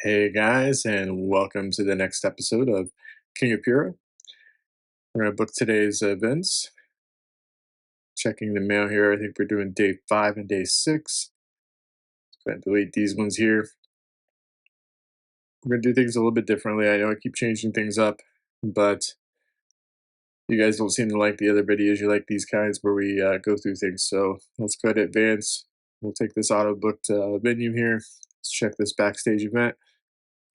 Hey guys, and welcome to the next episode of King of Puro. We're going to book today's events. Checking the mail here. I think we're doing day 5 and day 6. Going to delete these ones here. We're going to do things a little bit differently. I know I keep changing things up, but you guys don't seem to like the other videos. You like these kinds where we go through things. So let's go ahead and advance. We'll take this auto booked venue here. Let's check this backstage event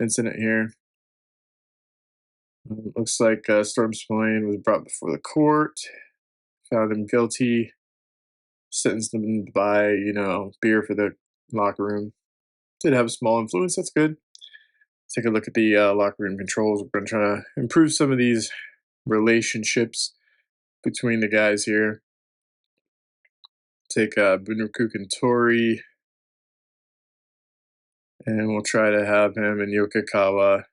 incident here. Looks like Storm Spillane was brought before the court, found him guilty, sentenced him to buy, beer for the locker room. Did have a small influence. That's good. Take a look at the locker room controls. We're going to try to improve some of these relationships between the guys here. Take Bunraku and Tori, and we'll try to have him and Yokokawa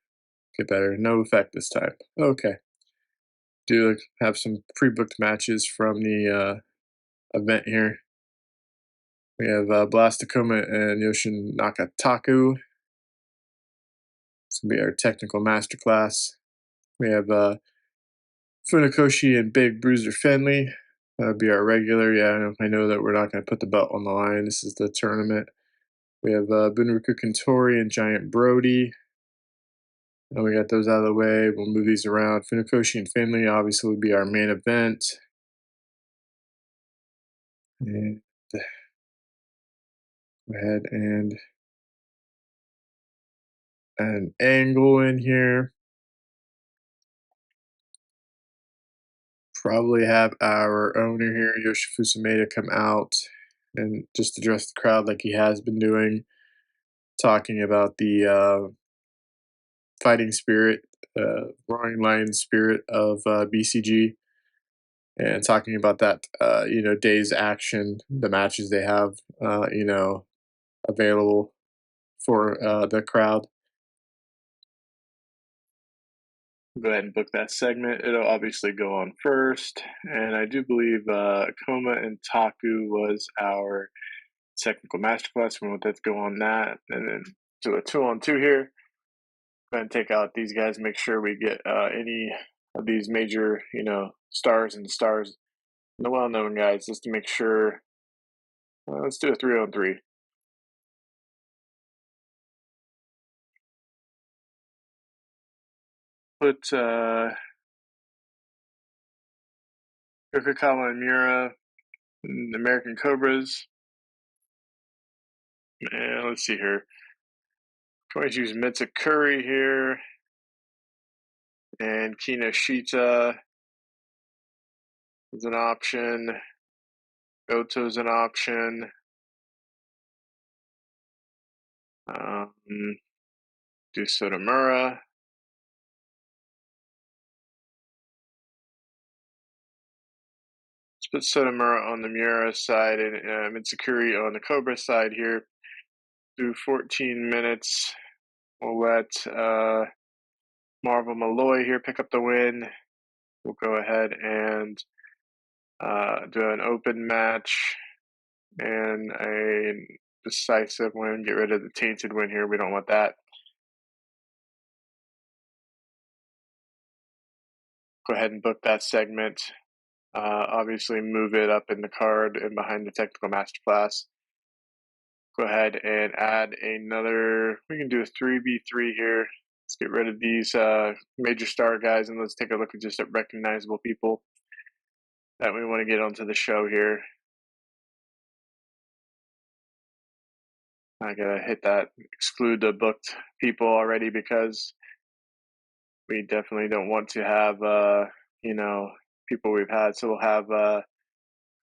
get better. No effect this time. Okay. Do have some pre-booked matches from the event here. We have Blast Tacoma and Yoshin Nakataku. It's going to be our technical masterclass. We have Funakoshi and Big Bruiser Fenley. That would be our regular. Yeah, I know that we're not going to put the belt on the line. This is the tournament. We have Bunraku Tori and Giant Brody. And we got those out of the way. We'll move these around. Funakoshi and Fenley obviously would be our main event. And go ahead and an angle in here. Probably have our owner here, Yoshifusa Maeda, come out and just address the crowd like he has been doing, talking about the fighting spirit, roaring lion spirit of BCG, and talking about that, day's action, the matches they have, available for the crowd. Go ahead and book that segment. It'll obviously go on first, and I do believe Koma and Taku was our technical masterclass. We want that to go on that, and then do a 2-on-2 here. Go ahead and take out these guys. Make sure we get any of these major, stars, the well-known guys, just to make sure. Let's do a 3-on-3. Put Yokokawa and Miura, and American Cobras. And let's see here. Going to use Mitsukuri here. And Kinoshita is an option. Goto's an option. Do Sotomura. Let's put Sotomura on the Miura side and Mitsukuri on the Cobra side here. Do 14 minutes. We'll let Marvel Malloy here pick up the win. We'll go ahead and do an open match and a decisive win. Get rid of the tainted win here. We don't want that. Go ahead and book that segment. Obviously, move it up in the card and behind the technical masterclass. Go ahead and add another. We can do a 3v3 here. Let's get rid of these major star guys and let's take a look at just at recognizable people that we want to get onto the show here. I gotta hit that exclude the booked people already because we definitely don't want to have people we've had. So we'll have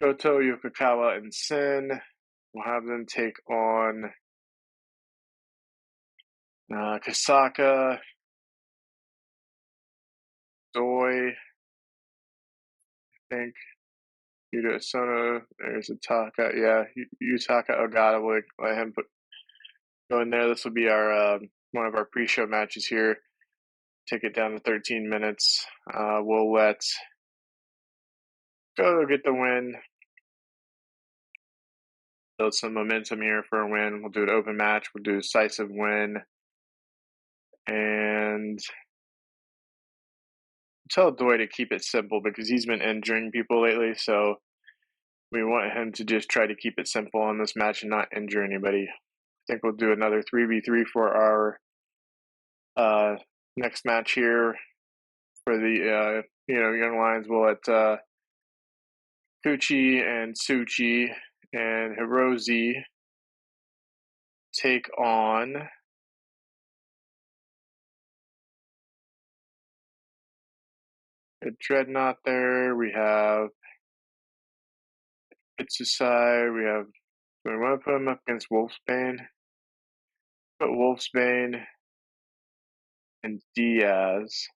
Goto, Yokokawa, and Sin. We'll have them take on Kasaka, Doi, I think. Yuta Sono, there's a Taka, yeah, Yutaka Ogata, we'll let him go in there. This will be our one of our pre-show matches here. Take it down to 13 minutes. We'll let Goto get the win. Build some momentum here for a win. We'll do an open match. We'll do a decisive win. And tell Doi to keep it simple because he's been injuring people lately, so we want him to just try to keep it simple on this match and not injure anybody. I think we'll do another 3v3 for our next match here for the young lions. We'll let Kuchi and Suchi and Hirozi take on a Dreadnought there. We have Itsusai. We have. Do we want to put him up against Wolfsbane? Put Wolfsbane and Diaz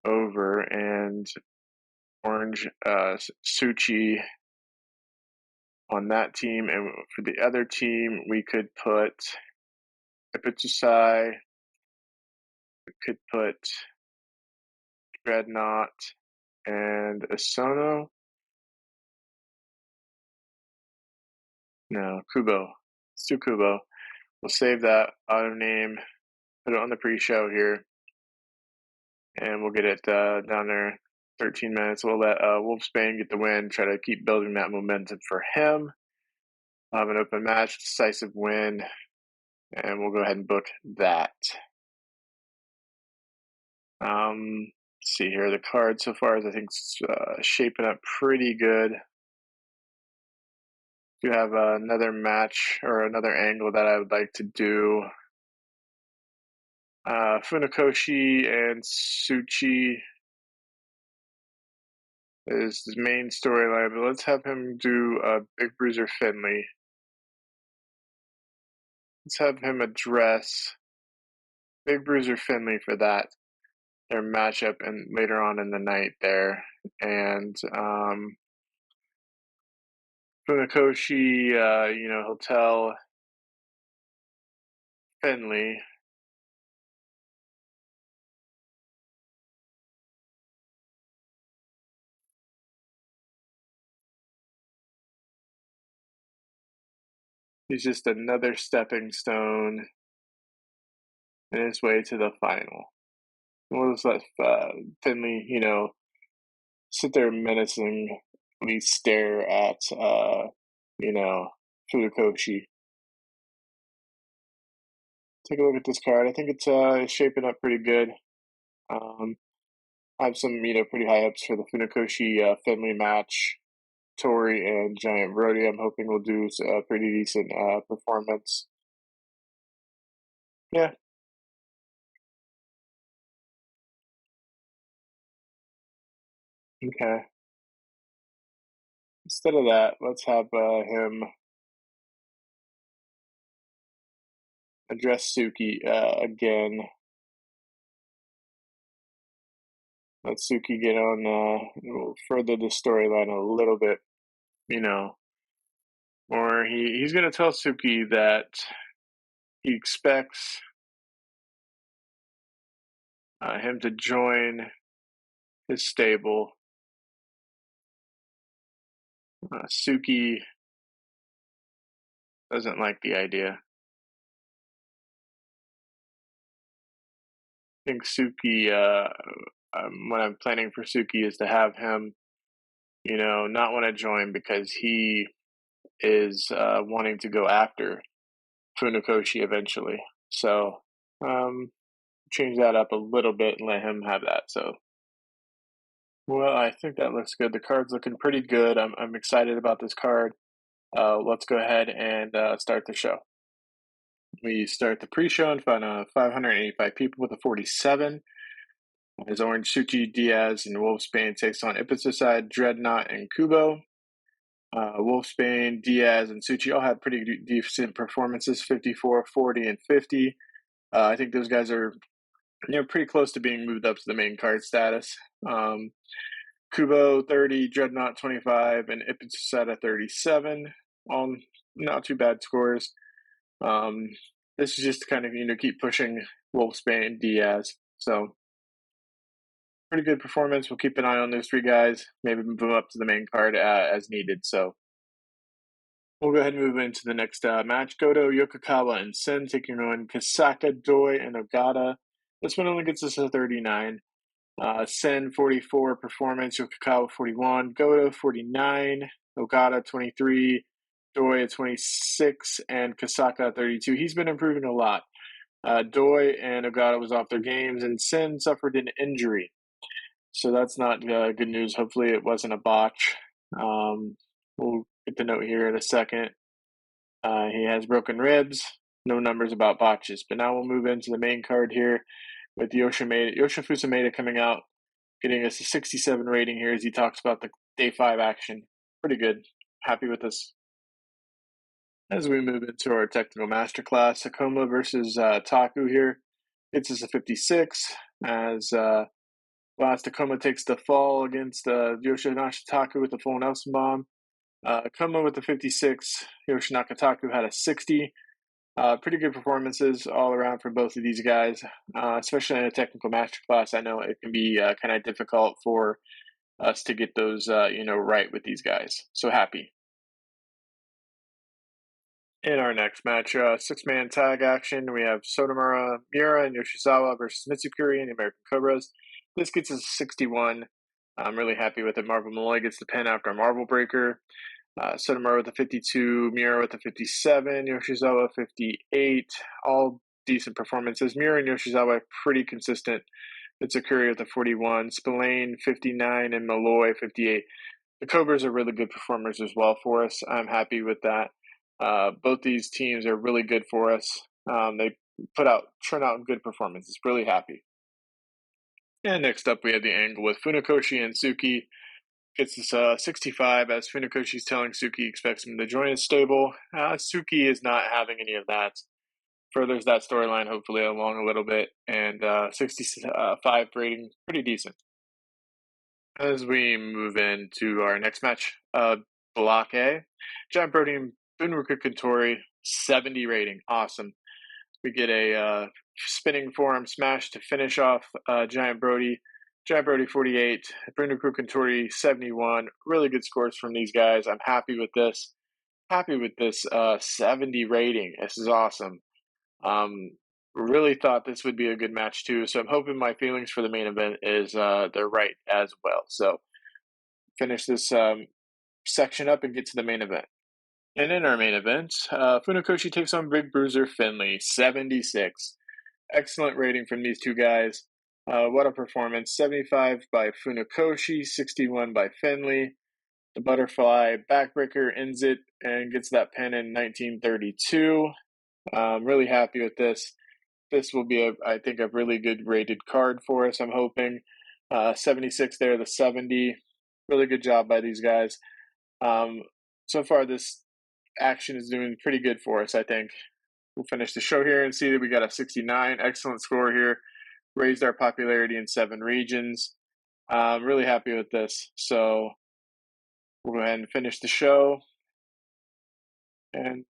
over, and Orange Suchi on that team. And for the other team, we could put Ipitsusai. We could put Dreadnought and Asono. No, Kubo. Let's do Kubo. We'll save that auto name, put it on the pre-show here, and we'll get it down there. 13 minutes. We'll let Wolfsbane get the win, try to keep building that momentum for him. An open match, decisive win, and we'll go ahead and book that. Let's see here. The card so far is, I think, shaping up pretty good. Do have another match or another angle that I would like to do. Funakoshi and Suchi is the main storyline, but let's have him do Big Bruiser Finley. Let's have him address Big Bruiser Finley for that, their matchup, and later on in the night there. And Funakoshi, he'll tell Finley he's just another stepping stone in his way to the final. We'll just let Finley, sit there menacingly stare at, Funakoshi. Take a look at this card. I think it's shaping up pretty good. I have some, pretty high ups for the Funakoshi Finley match. Tori and Giant Brody, I'm hoping will do a pretty decent performance. Yeah. Okay. Instead of that, let's have him address Suki again. Let Suki get on, further the storyline a little bit, or he's going to tell Suki that he expects him to join his stable. Suki doesn't like the idea. I think Suki, what I'm planning for Suki is to have him, not want to join because he is wanting to go after Funakoshi eventually. So change that up a little bit and let him have that. So, well, I think that looks good. The card's looking pretty good. I'm excited about this card. Let's go ahead and start the show. We start the pre-show in front of 585 people with a 47. As Orange Suchi, Diaz, and Wolfsbane takes on Ipitsusai, Dreadnought, and Kubo. Wolfsbane, Diaz, and Suchi all had pretty decent performances, 54, 40, and 50. I think those guys are pretty close to being moved up to the main card status. Kubo 30, Dreadnought 25, and Ipitsusai 37. All not too bad scores. This is just to kind of keep pushing Wolfsbane, Diaz. So pretty good performance. We'll keep an eye on those three guys. Maybe move them up to the main card as needed. So We'll go ahead and move into the next match. Goto, Yokokawa, and Sen taking on Kasaka, Doi, and Ogata. This one only gets us a 39. Sen 44 performance, Yokokawa 41, Goto 49, Ogata 23, Doi at 26, and Kasaka 32. He's been improving a lot. Doi and Ogata was off their games, and Sen suffered an injury. So that's not good news. Hopefully it wasn't a botch. We'll get the note here in a second. He has broken ribs. No numbers about botches. But now we'll move into the main card here with Yoshifusa Maeda coming out, getting us a 67 rating here as he talks about the day 5 action. Pretty good. Happy with this. As we move into our technical masterclass, Sakoma versus Taku here. It's us a 56 as last Takoma takes the fall against Yoshinaka Taku with the full Nelson bomb. Akuma with the 56, Yoshinaka Taku had a 60. Pretty good performances all around for both of these guys, especially in a technical masterclass. I know it can be kind of difficult for us to get those, right with these guys. So happy. In our next match, 6-man tag action, we have Sotomura Miura and Yoshizawa versus Mitsukuri and the American Cobras. This gets us 61. I'm really happy with it. Marvel Malloy gets the pin after a Marvel Breaker. Sotomura with a 52, Miura with a 57, Yoshizawa 58. All decent performances. Miura and Yoshizawa are pretty consistent. Mitsukuri with a 41, Spillane 59, and Malloy 58. The Cobras are really good performers as well for us. I'm happy with that. Both these teams are really good for us. They turn out good performances. Really happy. And next up, we have the angle with Funakoshi and Suki. Gets us 65 as Funakoshi's telling Suki he expects him to join his stable. Suki is not having any of that. Furthers that storyline hopefully along a little bit. And 65 rating, pretty decent. As we move into our next match, Block A, Giant Brody and Bunraku Kontori, 70 rating. Awesome. We get a spinning forearm smash to finish off Giant Brody. Giant Brody 48, Bunraku Kontori 71. Really good scores from these guys. I'm happy with this. 70 rating. This is awesome. Really thought this would be a good match too. So I'm hoping my feelings for the main event is they're right as well. So finish this section up and get to the main event. And in our main event, Funakoshi takes on Big Bruiser Finley, 76. Excellent rating from these two guys. What a performance. 75 by Funakoshi, 61 by Finley. The butterfly backbreaker ends it and gets that pin in 1932. Really happy with this. This will be, I think, a really good rated card for us, I'm hoping. 76 there, the 70. Really good job by these guys. So far, this action is doing pretty good for us, I think. We'll finish the show here and see that we got a 69. Excellent score here. Raised our popularity in 7 regions. Really happy with this. So we'll go ahead and finish the show. And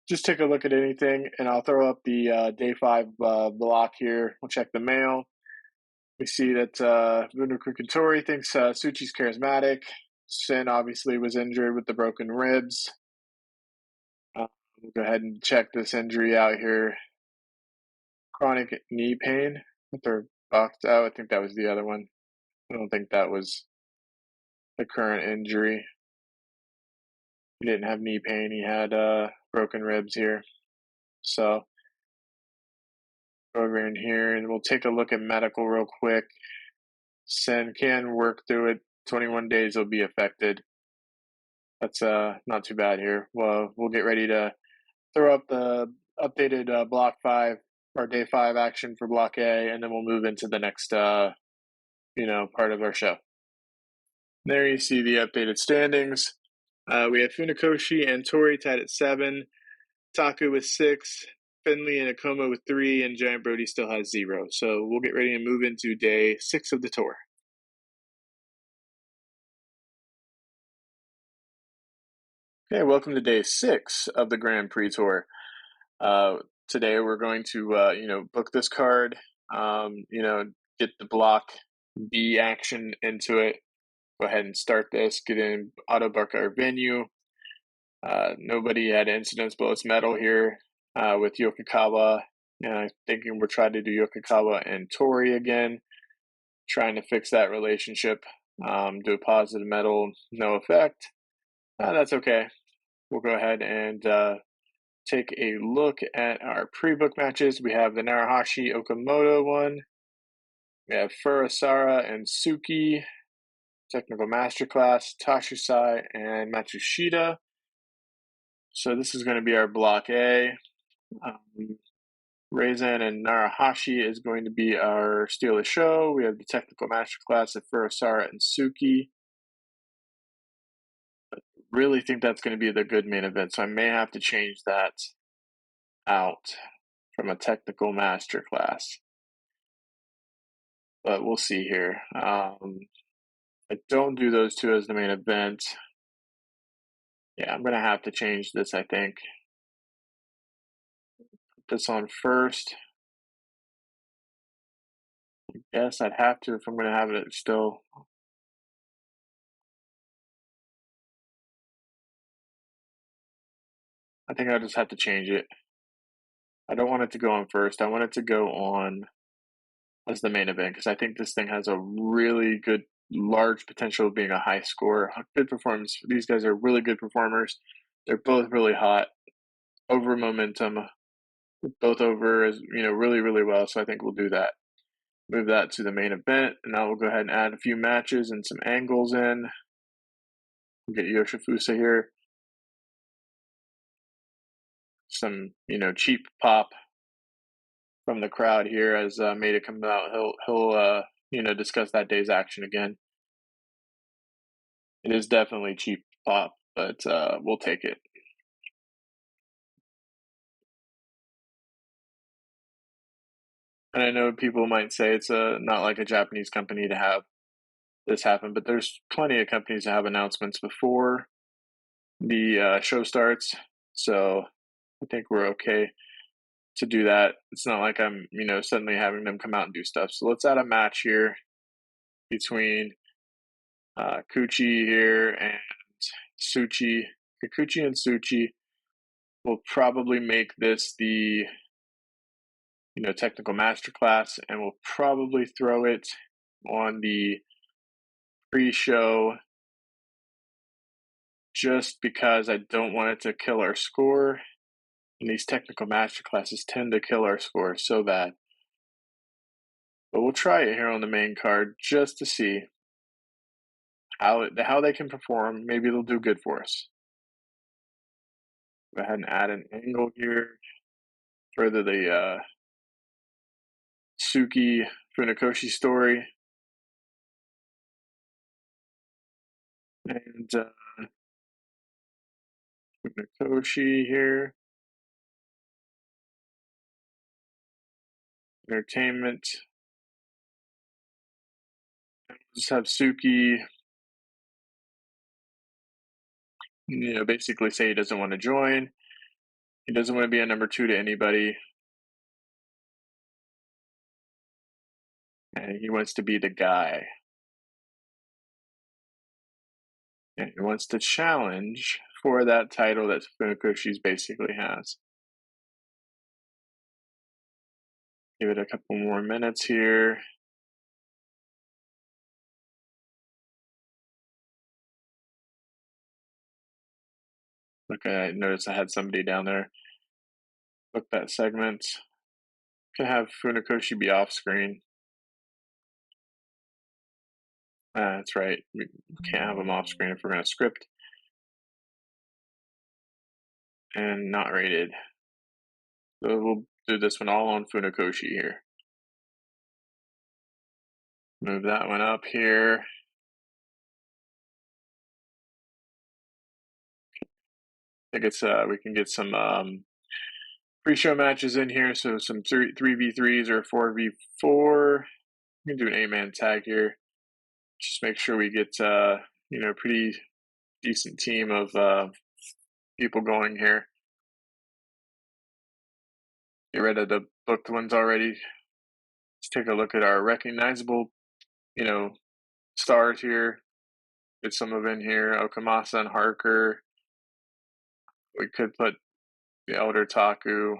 just take a look at anything, and I'll throw up the day 5 block here. We'll check the mail. We see that Bunraku Kontori thinks Tsuchi's charismatic. Sin obviously was injured with the broken ribs. We'll go ahead and check this injury out here. Chronic knee pain with her boxed out. I think that was the other one. I don't think that was the current injury. He didn't have knee pain. He had broken ribs here. So over in here, and we'll take a look at medical real quick. Sen can work through it. 21 days will be affected. That's not too bad here. Well, we'll get ready to throw up the updated Block 5, or Day 5 action for Block A, and then we'll move into the next, part of our show. There you see the updated standings. We have Funakoshi and Tori tied at 7, Taku with 6, Finley and Akuma with 3, and Giant Brody still has 0. So we'll get ready and move into Day 6 of the tour. Okay, welcome to Day 6 of the Grand Prix Tour. Today we're going to, book this card, get the Block B action into it. Go ahead and start this, get in, auto book our venue. Nobody had incidents below its medal here with Yokokawa. And I'm thinking we're trying to do Yokokawa and Tori again, trying to fix that relationship. Do a positive medal, no effect. That's okay. We'll go ahead and take a look at our pre-book matches. We have the Narahashi Okamoto one. We have Furusawa and Suki, Technical Masterclass, Tashisai, and Matsushita. So this is going to be our block A. Reizen and Narahashi is going to be our steal of the show. We have the Technical Masterclass of Furusawa and Suki. Really think that's going to be the good main event, so I may have to change that out from a Technical Masterclass. But we'll see here. I don't do those two as the main event. Yeah, I'm going to have to change this, I think. Put this on first. Yes, I'd have to if I'm going to have it still. I think I'll just have to change it. I don't want it to go on first. I want it to go on as the main event because I think this thing has a really good, large potential of being a high score. Good performance. These guys are really good performers. They're both really hot, over momentum, both over as really, really well. So I think we'll do that. Move that to the main event, and now we'll go ahead and add a few matches and some angles in. We'll get Yoshifusa here. Some cheap pop from the crowd here as Maeda comes out. He'll discuss that day's action again. It is definitely cheap pop, but we'll take it. And I know people might say it's not like a Japanese company to have this happen, but there's plenty of companies that have announcements before the show starts, so I think we're okay to do that. It's not like I'm suddenly having them come out and do stuff. So let's add a match here between Kuchi here and Suchi. Kikuchi and Suchi will probably make this the technical masterclass, and we'll probably throw it on the pre-show just because I don't want it to kill our score. And these technical masterclasses tend to kill our score so bad. But we'll try it here on the main card just to see how they can perform. Maybe they'll do good for us. Go ahead and add an angle here. Further the Suki Funakoshi story. And Funakoshi here. Entertainment. And we'll just have Suki, basically say he doesn't want to join. He doesn't want to be a number 2 to anybody. And he wants to be the guy. And he wants to challenge for that title that Funakoshi's basically has. Give it a couple more minutes here. Look, I noticed I had somebody down there. Book that segment. Can have Funakoshi be off screen. That's right. We can't have him off screen if we're going to script. And not rated. So we'll do this one all on Funakoshi here. Move that one up here. I think it's we can get some pre-show matches in here. So some 3v3s or 4v4. We can do an 8-man tag here. Just make sure we get pretty decent team of people going here. Get rid of the booked ones already. Let's take a look at our recognizable, stars here. Get some of in here. Okamasa and Harker. We could put the Elder Taku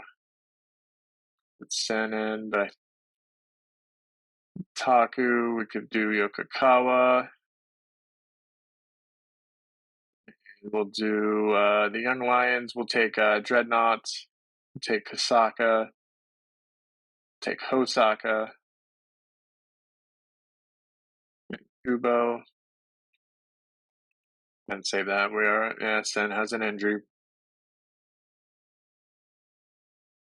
with Sen in, but Taku, we could do Yokokawa. We'll do the Young Lions. We'll take Dreadnought. We'll take Kasaka. Take Hosaka. Kubo. And save that. Sen has an injury.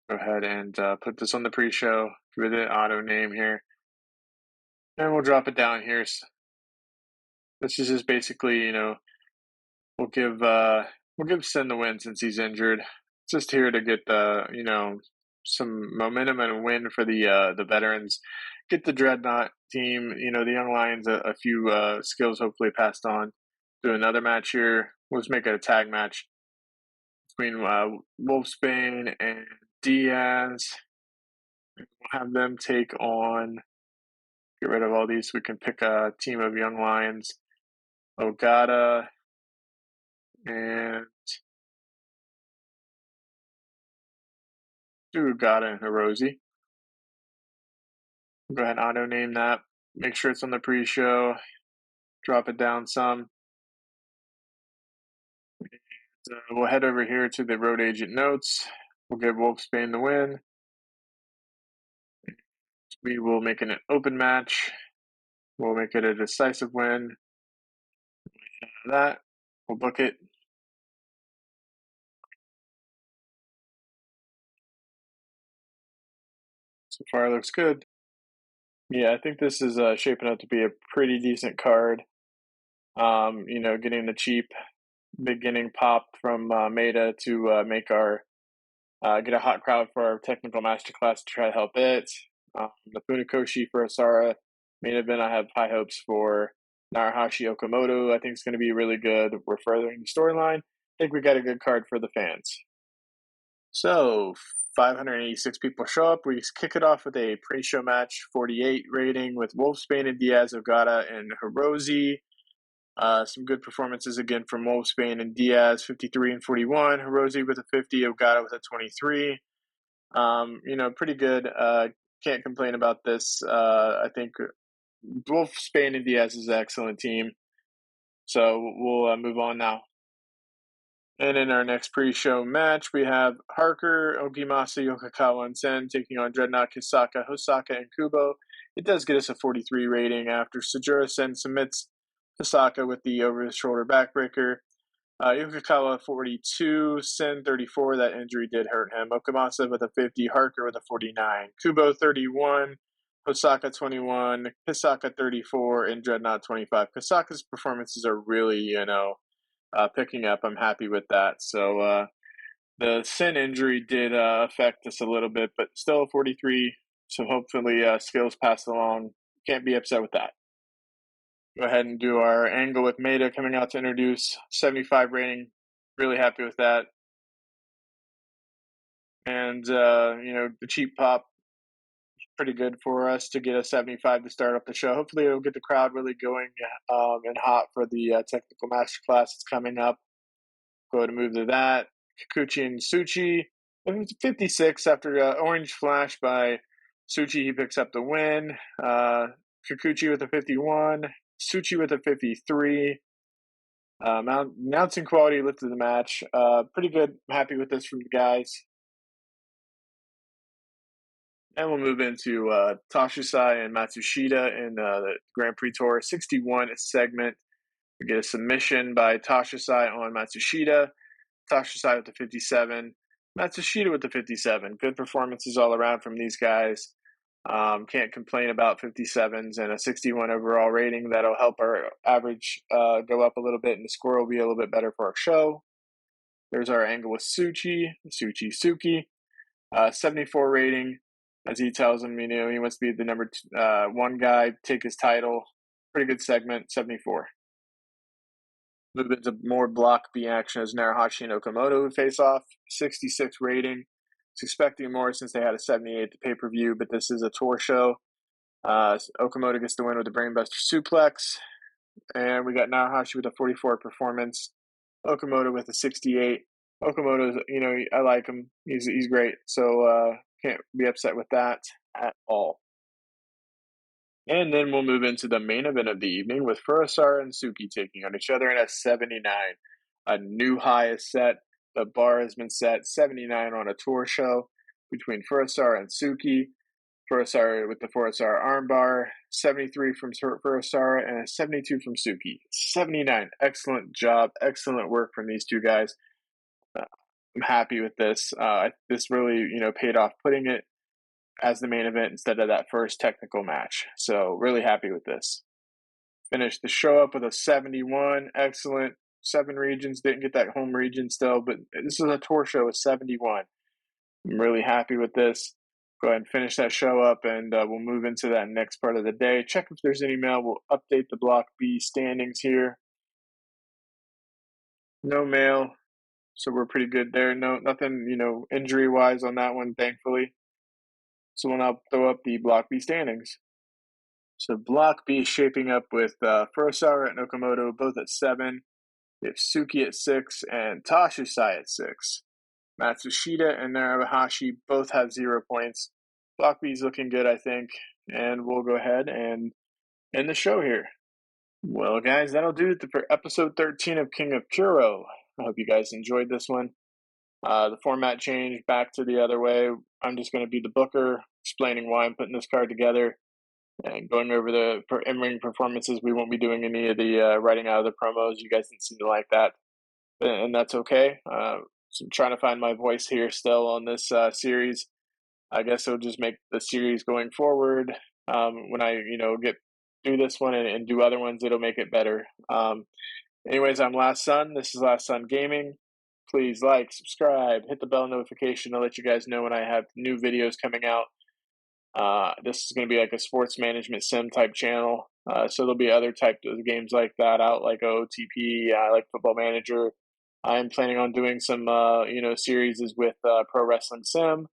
Go ahead and put this on the pre-show with the auto name here. And we'll drop it down here. This is just basically, we'll give Sen the win since he's injured. Just here to get some momentum and a win for the veterans. Get the Dreadnought team, the Young Lions, a few skills hopefully passed on. Do another match here. We'll just make it a tag match between Wolfsbane and Diaz. We'll have them take on. Get rid of all these. We can pick a team of Young Lions. Ogata and do Ogata and Hiroshi. Go ahead and auto name that. Make sure it's on the pre-show. Drop it down some. We'll head over here to the road agent notes. We'll give Wolfsbane the win. We will make it an open match. We'll make it a decisive win. That. We'll book it. So far, it looks good. Yeah, I think this is shaping up to be a pretty decent card. Getting the cheap beginning pop from Meta to make our get a hot crowd for our technical masterclass to try to help it. The Funakoshi for Asara main event, I have high hopes for. Narahashi Okamoto, I think it's going to be really good. We're furthering the storyline. I think we got a good card for the fans. So 586 people show up. We kick it off with a pre-show match, 48 rating with Wolfsbane and Diaz, Ogata, and Hiroshi. Some good performances again from Wolfsbane and Diaz, 53 and 41. Hiroshi with a 50, Ogata with a 23. Pretty good. Can't complain about this. I think Wolfsbane and Diaz is an excellent team. So we'll move on now. And in our next pre-show match, we have Harker, Ogimasa, Yokokawa, and Sen taking on Dreadnought, Kisaka, Hosaka, and Kubo. It does get us a 43 rating after Sajura Sen submits Kisaka with the over-the-shoulder backbreaker. Yokokawa 42, Sen 34. That injury did hurt him. Okamasa with a 50, Harker with a 49. Kubo 31, Hosaka 21, Kisaka 34, and Dreadnought 25. Kisaka's performances are really, picking up. I'm happy with that. So the Sen injury did affect us a little bit, but still 43. So hopefully skills pass along. Can't be upset with that. Go ahead and do our angle with Maeda coming out to introduce 75 rating. Really happy with that. And, the cheap pop is pretty good for us to get a 75 to start up the show. Hopefully it'll get the crowd really going and hot for the technical masterclass that's coming up. Go ahead and move to that. Kikuchi and Tsuchi. 56 after Orange Flash by Tsuchi. He picks up the win. Kikuchi with a 51. Tsuchi with a 53. Announcing quality lifted the match. Pretty good. I'm happy with this from the guys. And we'll move into Tashusai and Matsushita in the Grand Prix Tour 61 segment. We get a submission by Tashusai on Matsushita. Tashusai with the 57. Matsushita with the 57. Good performances all around from these guys. Can't complain about 57s and a 61 overall rating. That'll help our average go up a little bit, and the score will be a little bit better for our show. There's our angle with Suchi Suki. 74 rating, as he tells him, he wants to be the number one guy, take his title. Pretty good segment, 74. A little bit of more block B action as Narahashi and Okamoto face off. 66 rating. Was expecting more since they had a 78 at the pay-per-view, but this is a tour show. Okamoto gets the win with the Brainbuster Suplex. And we got Narahashi with a 44 performance. Okamoto with a 68. Okamoto's, I like him. He's great. So can't be upset with that at all. And then we'll move into the main event of the evening with Furusawa and Suki taking on each other in a 79. A new high is set. The bar has been set 79 on a tour show between Furusawa and Suki. Furusawa with the Furusawa armbar, 73 from Furusawa, and a 72 from Suki. 79. Excellent job. Excellent work from these two guys. I'm happy with this. This really, paid off putting it as the main event instead of that first technical match. So really happy with this. Finished the show up with a 71. Excellent. 7 regions. Didn't get that home region still, but this is a tour show with 71. I'm really happy with this. Go ahead and finish that show up, and we'll move into that next part of the day. Check if there's any mail. We'll update the Block B standings here. No mail, so we're pretty good there. No, nothing, injury-wise on that one, thankfully. So we'll now throw up the Block B standings. So Block B is shaping up with Furusawa and Okamoto both at 7. We have Suki at 6 and Tashusai at 6. Matsushita and Narabahashi both have 0 points. Block B is looking good, I think, and we'll go ahead and end the show here. Well, guys, that'll do it for episode 13 of King of Puro. I hope you guys enjoyed this one. The format changed back to the other way. I'm just going to be the booker, explaining why I'm putting this card together and going over the in-ring performances. We won't be doing any of the writing out of the promos. You guys didn't seem to like that, and that's okay. So I'm trying to find my voice here still on this series. I guess it'll just make the series going forward. When I, get do this one and do other ones, it'll make it better. Anyways, I'm Last Son. This is Last Son Gaming. Please like, subscribe, hit the bell notification to let you guys know when I have new videos coming out. This is going to be like a sports management sim type channel. So there'll be other types of games like that out, like OTP, like Football Manager. I'm planning on doing some, series with Pro Wrestling Sim.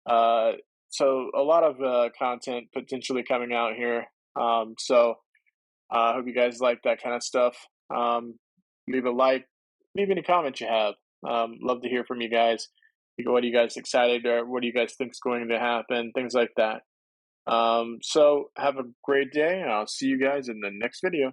So a lot of content potentially coming out here. So I hope you guys like that kind of stuff. Leave a like, leave any comments you have. Love to hear from you guys. What are you guys excited, or what do you guys think is going to happen? Things like that. So have a great day, and I'll see you guys in the next video.